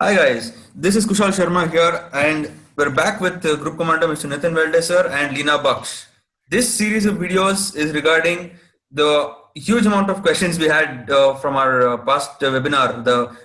Hi guys, this is Kushal Sharma here, and we're back with Group Commander Mr. Nitin Veldesar and Leena Baksh. This series of videos is regarding the huge amount of questions we had from our past webinar, the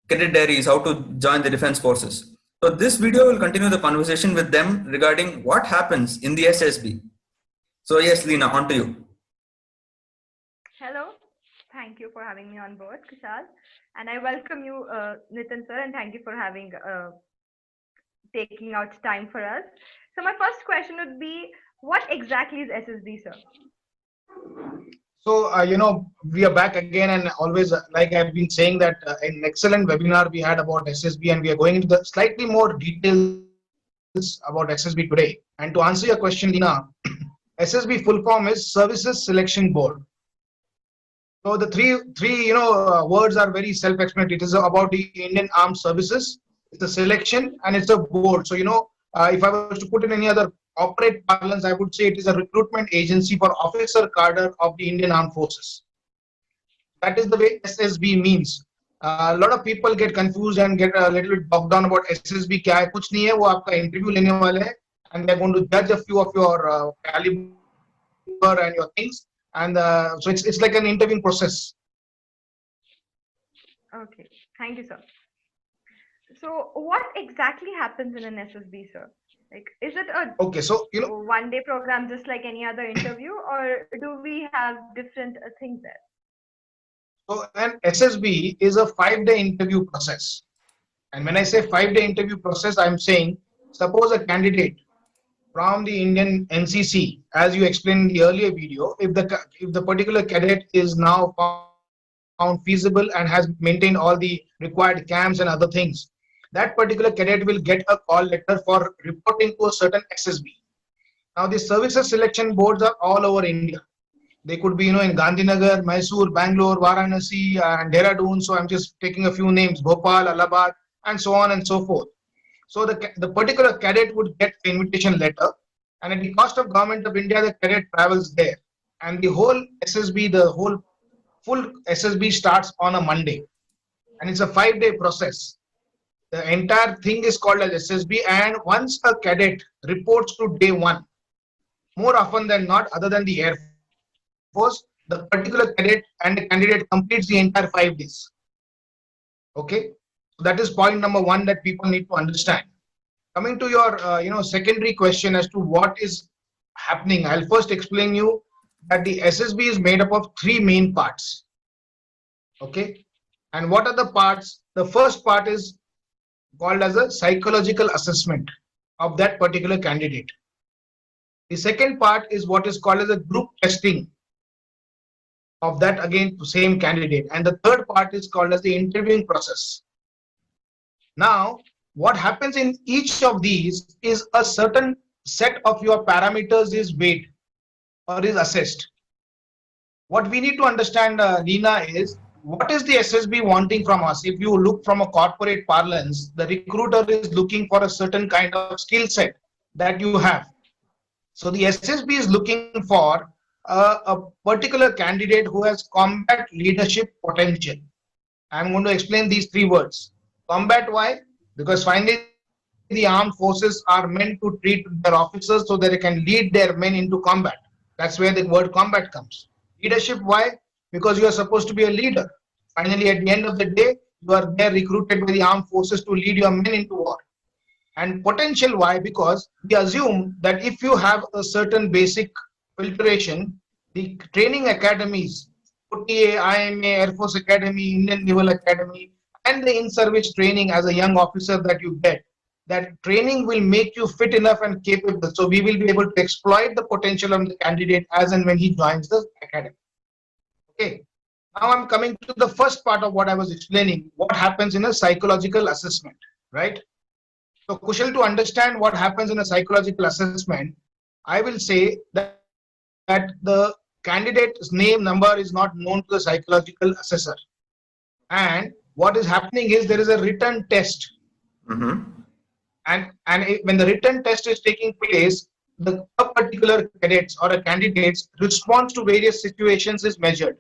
Cadet Diaries, how to join the Defense Forces. So this video will continue the conversation with them regarding what happens in the SSB. So yes, Leena, on to you. Hello, thank you for having me on board, Kushal. And I welcome you, Nitin sir, and thank you for taking out time for us. So my first question would be, what exactly is SSB, sir? We are back again, and always, like I've been saying, that an excellent webinar we had about SSB, and we are going into the slightly more details about SSB today. And to answer your question, Leena, SSB full form is Services Selection Board. So the words are very self-explanatory. It is about the Indian Armed Services. It's a selection and it's a board. So if I was to put in any other corporate parlance, I would say it is a recruitment agency for officer cadre of the Indian Armed Forces. That is the way SSB means. A lot of people get confused and get a little bit bogged down about SSB. क्या है कुछ नहीं है वो आपका interview लेने वाले हैं and they're going to judge a few of your caliber and your things, and so it's like an interviewing process. Okay, thank you, sir. So what exactly happens in an SSB, sir? Like, is it a one-day program just like any other interview, or do we have different things there? So an SSB is a 5-day interview process. And when I say 5-day interview process, I'm saying, suppose a candidate from the Indian NCC, as you explained in the earlier video, if the particular cadet is now found feasible and has maintained all the required camps and other things, that particular cadet will get a call letter for reporting to a certain SSB. Now, the services selection boards are all over India. They could be, in Gandhinagar, Mysore, Bangalore, Varanasi, and Dehradun. So I'm just taking a few names: Bhopal, Allahabad, and so on and so forth. So the particular cadet would get the invitation letter, and at the cost of Government of India, the cadet travels there. And the whole SSB, the whole full SSB starts on a Monday, and it's a 5-day process. The entire thing is called as SSB, and once a cadet reports to day 1, more often than not, other than the Air Force, the particular cadet and the candidate completes the entire 5 days. Okay, so that is point number 1 that people need to understand. Coming to your secondary question as to what is happening, I'll first explain you that the SSB is made up of 3 main parts. Okay, and what are the parts? The first part is called as a psychological assessment of that particular candidate. The second part is what is called as a group testing of that, again, same candidate, and the third part is called as the interviewing process. Now, what happens in each of these is a certain set of your parameters is weighed or is assessed. What we need to understand, Leena, is what is the SSB wanting from us? If you look from a corporate parlance, the recruiter is looking for a certain kind of skill set that you have. So the SSB is looking for a particular candidate who has combat leadership potential. I'm going to explain these 3 words. Combat, why? Because finally the armed forces are meant to treat their officers so that they can lead their men into combat. That's where the word combat comes. Leadership, why? Because you are supposed to be a leader. Finally, at the end of the day, you are there recruited by the armed forces to lead your men into war. And potential, why? Because we assume that if you have a certain basic filtration, the training academies, OTA, IMA, Air Force Academy, Indian Naval Academy, and the in-service training as a young officer that you get, that training will make you fit enough and capable. So we will be able to exploit the potential of the candidate as and when he joins the academy. Okay. Now I'm coming to the first part of what I was explaining, what happens in a psychological assessment, right? So Kushal, to understand what happens in a psychological assessment, I will say that the candidate's name number is not known to the psychological assessor. And what is happening is there is a written test. And when the written test is taking place, the particular cadets or a candidate's response to various situations is measured.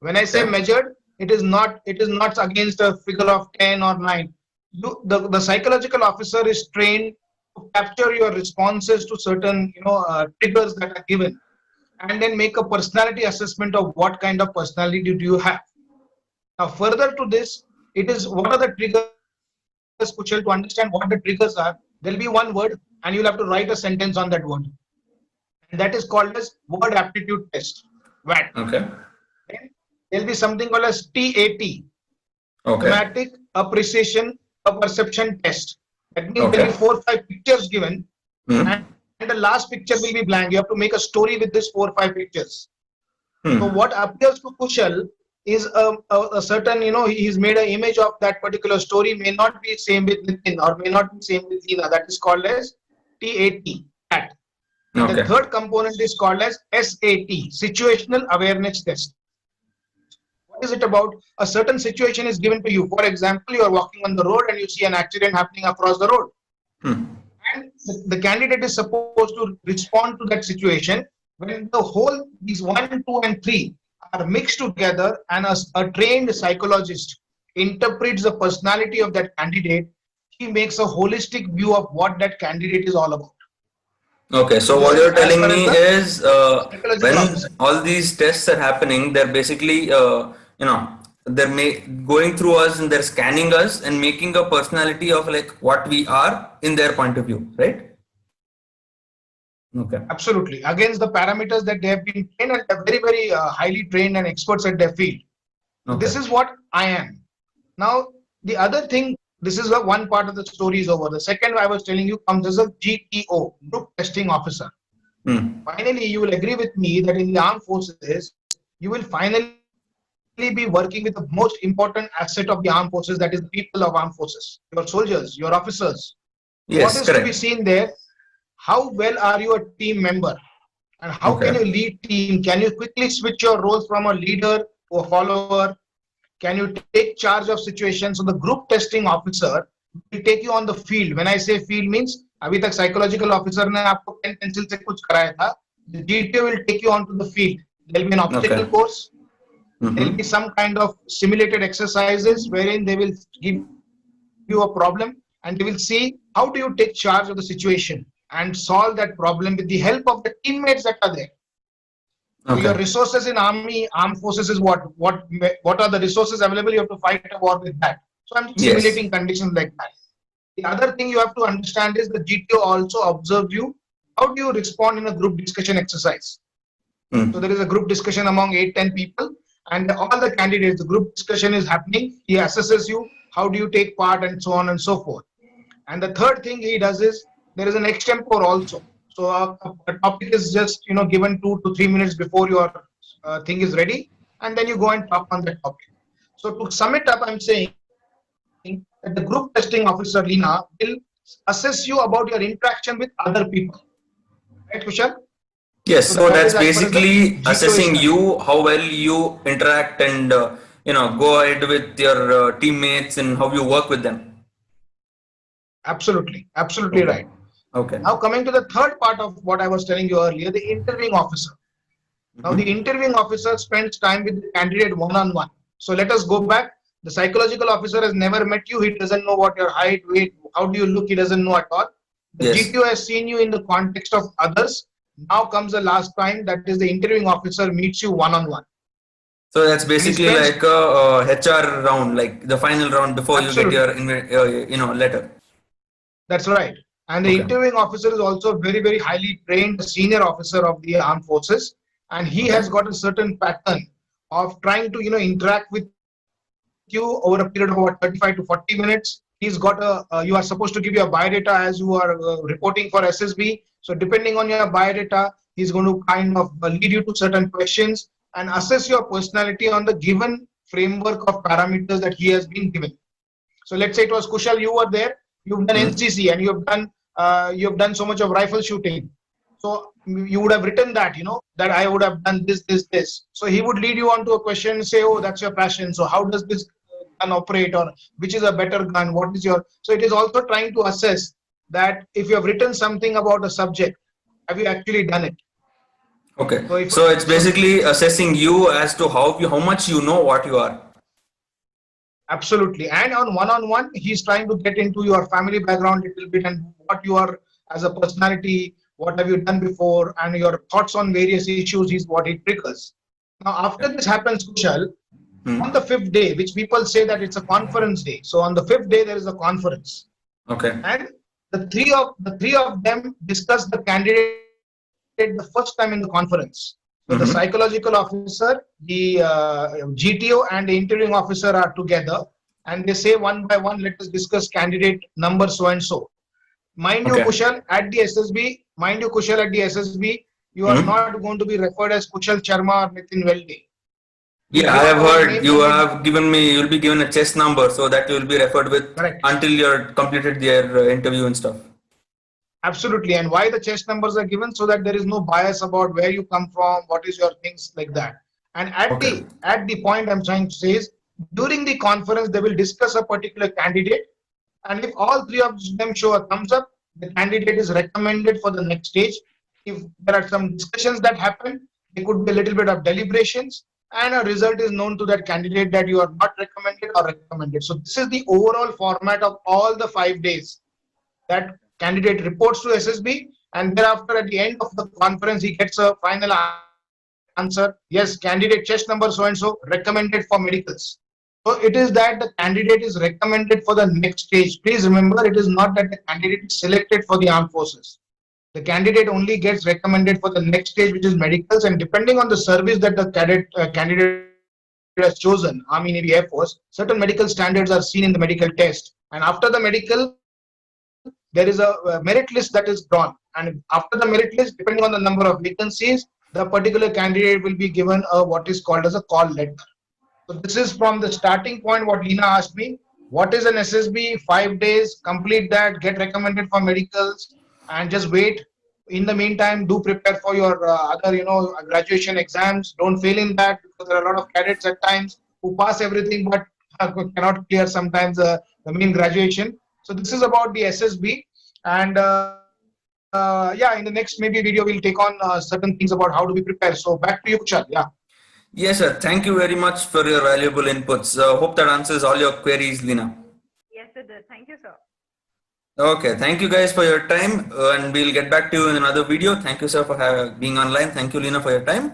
When I say measured, it is not against a figure of 10 or 9. the psychological officer is trained to capture your responses to certain triggers that are given, and then make a personality assessment of what kind of personality do you have. Now, further to this, it is what are the triggers, Kushal, to understand what the triggers are. There'll be one word, and you'll have to write a sentence on that word, and that is called as word aptitude test. WAT. Okay. Then there'll be something called as TAT. Okay. Thematic appreciation perception test. That means there will be 4 or 5 pictures given, and the last picture will be blank. You have to make a story with this 4 or 5 pictures. So what appears to Kushal is a certain, he's made an image of that particular story, may not be same with Nitin or may not be same with Lina. That is called as TAT. And the third component is called as SAT, situational awareness test. What is it about? A certain situation is given to you. For example, you are walking on the road and you see an accident happening across the road. And the candidate is supposed to respond to that situation when the whole, these 1, 2, and 3 are mixed together, and a trained psychologist interprets the personality of that candidate. He makes a holistic view of what that candidate is all about. Okay, so what you're telling me is when all these tests are happening, they're basically, they're going through us and they're scanning us and making a personality of like what we are in their point of view, right? Okay. Absolutely. Against the parameters that they have been trained, and they're very, very highly trained and experts at their field. Okay. This is what I am. Now, the other thing, this is one part of the story is over. The second I was telling you comes as a GTO, Group Testing Officer. Finally, you will agree with me that in the armed forces, you will finally be working with the most important asset of the armed forces, that is the people of armed forces, your soldiers, your officers. Yes, what is correct. To be seen there? How well are you a team member, and how can you lead team? Can you quickly switch your roles from a leader to a follower? Can you take charge of situations? So the group testing officer will take you on the field. When I say field means, अभी तक psychological officer ने आपको pen pencil से कुछ कराया था. The GTO will take you onto the field. There will be an obstacle course. There will be some kind of simulated exercises wherein they will give you a problem and they will see how do you take charge of the situation and solve that problem with the help of the teammates that are there. So your resources in armed forces is what are the resources available? You have to fight a war with that. So I'm simulating conditions like that. The other thing you have to understand is the GTO also observes you. How do you respond in a group discussion exercise? So there is a group discussion among 8-10 people, and all the candidates, the group discussion is happening. He assesses you. How do you take part, and so on and so forth. And the third thing he does is there is an extempore also. So a topic is just given 2 to 3 minutes before your thing is ready, and then you go and talk on that topic. So to sum it up, I'm saying that the group testing officer, Lina, will assess you about your interaction with other people. Right, Kushal? Yes, so that's basically assessing you, how well you interact and go ahead with your teammates and how you work with them. Absolutely right. Okay. Now coming to the third part of what I was telling you earlier, the interviewing officer. Now the interviewing officer spends time with the candidate one-on-one. So let us go back. The psychological officer has never met you. He doesn't know what your height, weight, how do you look. He doesn't know at all. The GTO has seen you in the context of others. Now comes the last time, that is the interviewing officer meets you one-on-one. So that's basically like a HR round, like the final round before you get your letter. That's right. And the interviewing officer is also very, very highly trained senior officer of the armed forces, and he has got a certain pattern of trying to interact with you over a period of about 35 to 40 minutes. He's got you are supposed to give your biodata as you are reporting for SSB. So depending on your biodata, he's going to kind of lead you to certain questions and assess your personality on the given framework of parameters that he has been given. So let's say it was Kushal, you were there, you've done NCC and you've done so much of rifle shooting. So you would have written that, that I would have done this. So he would lead you on to a question and say, oh, that's your passion. So how does this gun operate, or which is a better gun? What is your, so it is also trying to assess that if you have written something about a subject, have you actually done it? Okay. So it's basically assessing you as to how much you know what you are. Absolutely. And on one-on-one, he's trying to get into your family background a little bit and what you are as a personality, what have you done before, and your thoughts on various issues is what it triggers. Now, after this happens, Kushal, on the 5th day, which people say that it's a conference day. So on the 5th day, there is a conference. Okay. And the three of them discuss the candidate the first time in the conference. So the psychological officer, the GTO, and the interviewing officer are together, and they say one by one, let us discuss candidate number so and so. Mind you, Kushal, at the SSB, you are not going to be referred as Kushal Sharma or Nitin Velde. Yeah, I have heard you have given me, you'll be given a chest number so that you will be referred with until you're completed their interview and stuff. Absolutely. And why the chest numbers are given? So that there is no bias about where you come from, what is your things like that. And at the point I'm trying to say is, during the conference, they will discuss a particular candidate. And if all three of them show a thumbs up, the candidate is recommended for the next stage. If there are some discussions that happen, there could be a little bit of deliberations, and a result is known to that candidate that you are not recommended or recommended. So this is the overall format of all the 5 days. That candidate reports to SSB, and thereafter at the end of the conference, he gets a final answer. Yes, candidate chest number so and so recommended for medicals. So it is that the candidate is recommended for the next stage. Please remember, it is not that the candidate is selected for the armed forces. The candidate only gets recommended for the next stage, which is medicals, and depending on the service that the candidate has chosen, Army, Navy, Air Force, certain medical standards are seen in the medical test. And after the medical, there is a merit list that is drawn, and after the merit list, depending on the number of vacancies, the particular candidate will be given a what is called as a call letter. So this is from the starting point what Leena asked me. What is an SSB? 5 days, complete that, get recommended for medicals, and just wait. In the meantime, do prepare for your other, graduation exams. Don't fail in that, because there are a lot of cadets at times who pass everything but cannot clear sometimes the main graduation. So this is about the SSB, and yeah, in the next maybe video we'll take on certain things about how do we prepare. So back to you, Kushal. Yeah. Yes, sir. Thank you very much for your valuable inputs. Hope that answers all your queries, Leena. Yes, it did. Thank you, sir. Okay, thank you guys for your time, and we'll get back to you in another video. Thank you, sir, for being online. Thank you, Leena, for your time.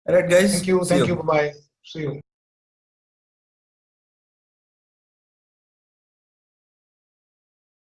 All right, guys. Thank you. Thank you. Bye-bye. See you.